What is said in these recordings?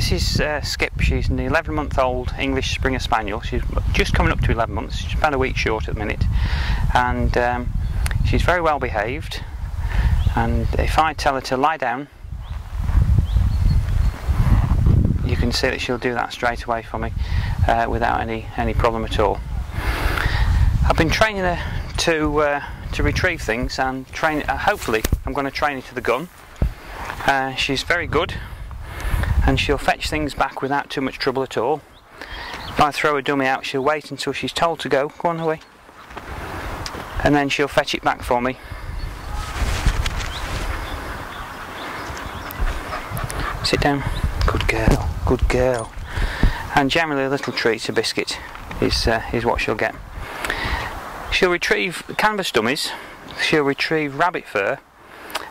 this is Skip. She's an 11-month-old English Springer Spaniel. She's just coming up to 11 months. She's about a week short at the minute, and she's very well behaved. And if I tell her to lie down, you can see that she'll do that straight away for me without any problem at all. I've been training her to retrieve things, and hopefully I'm going to train her to the gun. She's very good, and she'll fetch things back without too much trouble at all. If I throw a dummy out, she'll wait until she's told to go on away, and then she'll fetch it back for me. Sit down. Good girl, good girl. And generally a little treat, a biscuit, is what she'll get. She'll retrieve canvas dummies, she'll retrieve rabbit fur,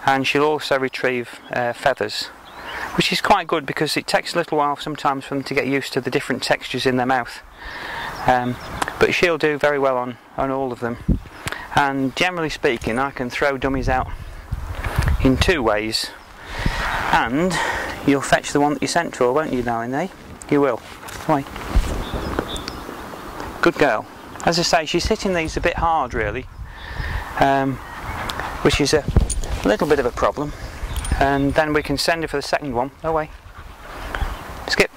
and she'll also retrieve feathers, which is quite good because it takes a little while sometimes for them to get used to the different textures in their mouth. But she'll do very well on all of them. And generally speaking, I can throw dummies out in two ways. And you'll fetch the one that you sent for, won't you, darling, eh? You will. Right. Good girl. As I say, she's hitting these a bit hard, really, which is a little bit of a problem. And then we can send her for the second one. Away. Skip.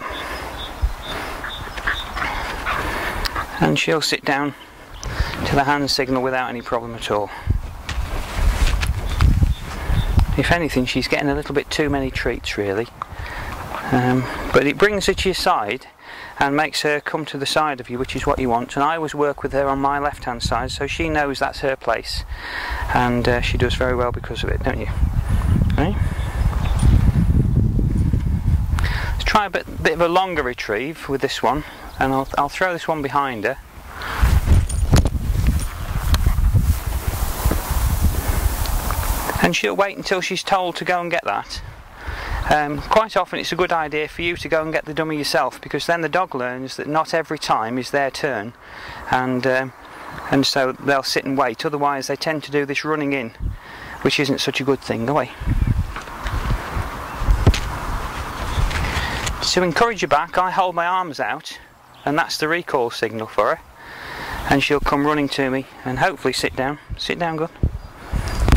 And she'll sit down to the hand signal without any problem at all. If anything, she's getting a little bit too many treats, really. But it brings her to your side and makes her come to the side of you, which is what you want. And I always work with her on my left hand side, so she knows that's her place, and she does very well because of it, don't you? Okay. Let's try a bit of a longer retrieve with this one, and I'll throw this one behind her. And she'll wait until she's told to go and get that. Quite often it's a good idea for you to go and get the dummy yourself, because then the dog learns that not every time is their turn, and so they'll sit and wait. Otherwise they tend to do this running in, which isn't such a good thing. Away. To encourage her back, I hold my arms out, and that's the recall signal for her, and she'll come running to me and hopefully sit down. Sit down, good.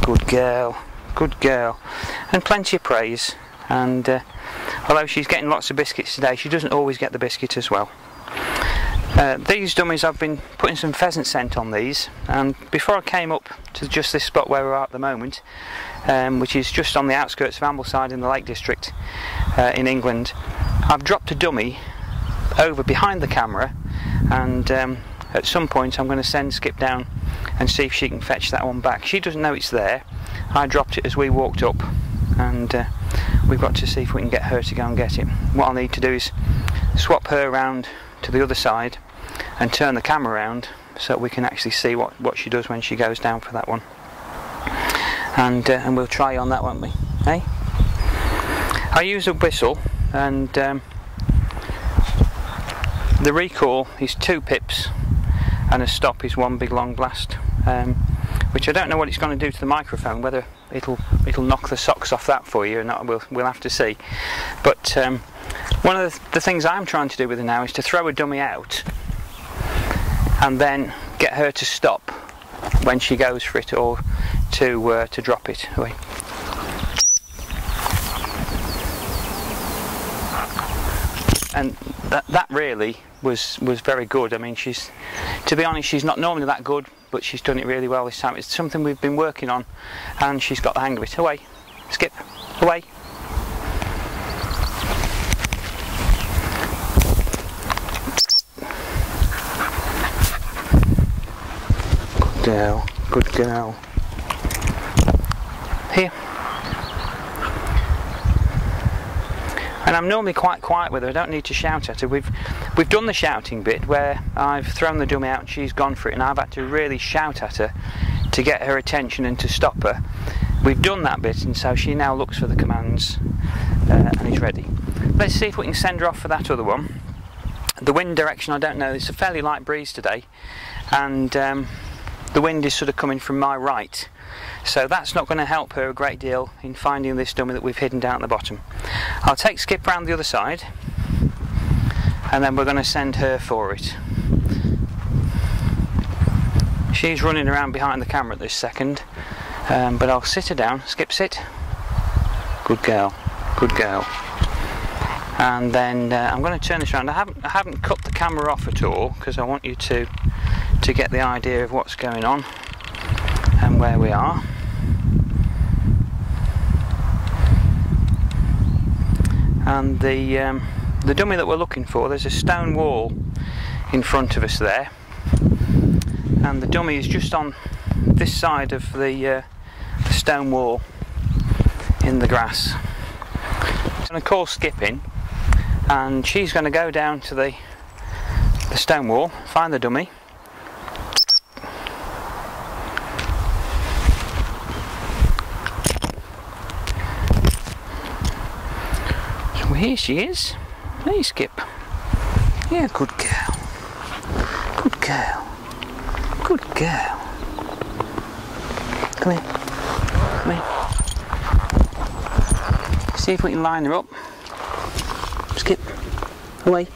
Good girl, good girl. And plenty of praise. And although she's getting lots of biscuits today, she doesn't always get the biscuit as well. These dummies, I've been putting some pheasant scent on these, and before I came up to just this spot where we're at the moment, which is just on the outskirts of Ambleside in the Lake District in England, I've dropped a dummy over behind the camera, and at some point I'm going to send Skip down and see if she can fetch that one back. She doesn't know it's there. I dropped it as we walked up, and we've got to see if we can get her to go and get it. What I'll need to do is swap her around to the other side and turn the camera around so we can actually see what she does when she goes down for that one. And we'll try on that, won't we? Hey? I use a whistle, and the recall is 2 pips and a stop is 1 big long blast, which I don't know what it's going to do to the microphone, whether it'll knock the socks off that for you or not. We'll have to see. But one of the things I'm trying to do with her now is to throw a dummy out and then get her to stop when she goes for it, or to drop it away. And that really was very good. I mean, to be honest, she's not normally that good, but she's done it really well this time. It's something we've been working on, and she's got the hang of it. Away, Skip, away. Good girl, good girl. Here. And I'm normally quite quiet with her. I don't need to shout at her. We've done the shouting bit where I've thrown the dummy out and she's gone for it, and I've had to really shout at her to get her attention and to stop her. We've done that bit, and so she now looks for the commands and is ready. Let's see if we can send her off for that other one. The wind direction, I don't know. It's a fairly light breeze today, and the wind is sort of coming from my right. So that's not going to help her a great deal in finding this dummy that we've hidden down at the bottom. I'll take Skip round the other side. and then we're going to send her for it. She's running around behind the camera at this second, but I'll sit her down. Skip, sit. Good girl, good girl. And then I'm going to turn this around. I haven't cut the camera off at all because I want you to get the idea of what's going on and where we are. And the dummy that we're looking for, there's a stone wall in front of us there, and the dummy is just on this side of the stone wall in the grass. I'm going to call Skip in, and she's going to go down to the stone wall, find the dummy. So here she is. Hey Skip. Yeah, good girl. Good girl. Good girl. Come here. Come here. See if we can line her up. Skip. Away.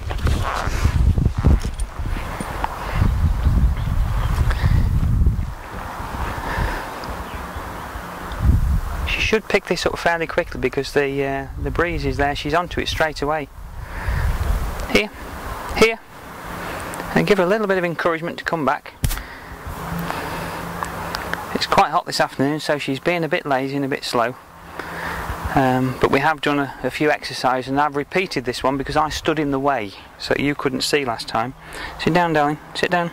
She should pick this up fairly quickly because the breeze is there. She's onto it straight away. Here. Here. And give her a little bit of encouragement to come back. It's quite hot this afternoon, so she's being a bit lazy and a bit slow. But we have done a few exercises, and I've repeated this one because I stood in the way so you couldn't see last time. Sit down, darling, sit down.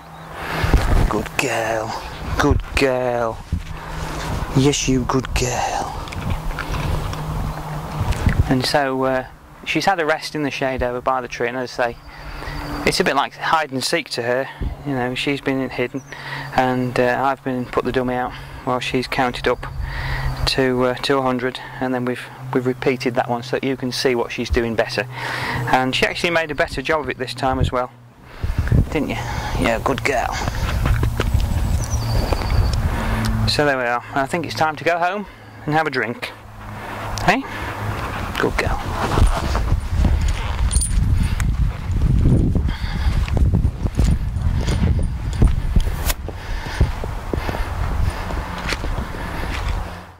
Good girl, good girl. Yes, you good girl. And so she's had a rest in the shade over by the tree, and as I say, it's a bit like hide and seek to her. You know, she's been hidden, and I've been put the dummy out while she's counted up to 100, and then we've repeated that one so that you can see what she's doing better. And she actually made a better job of it this time as well, didn't you? Yeah, good girl. So there we are. I think it's time to go home and have a drink. Hey? Good girl.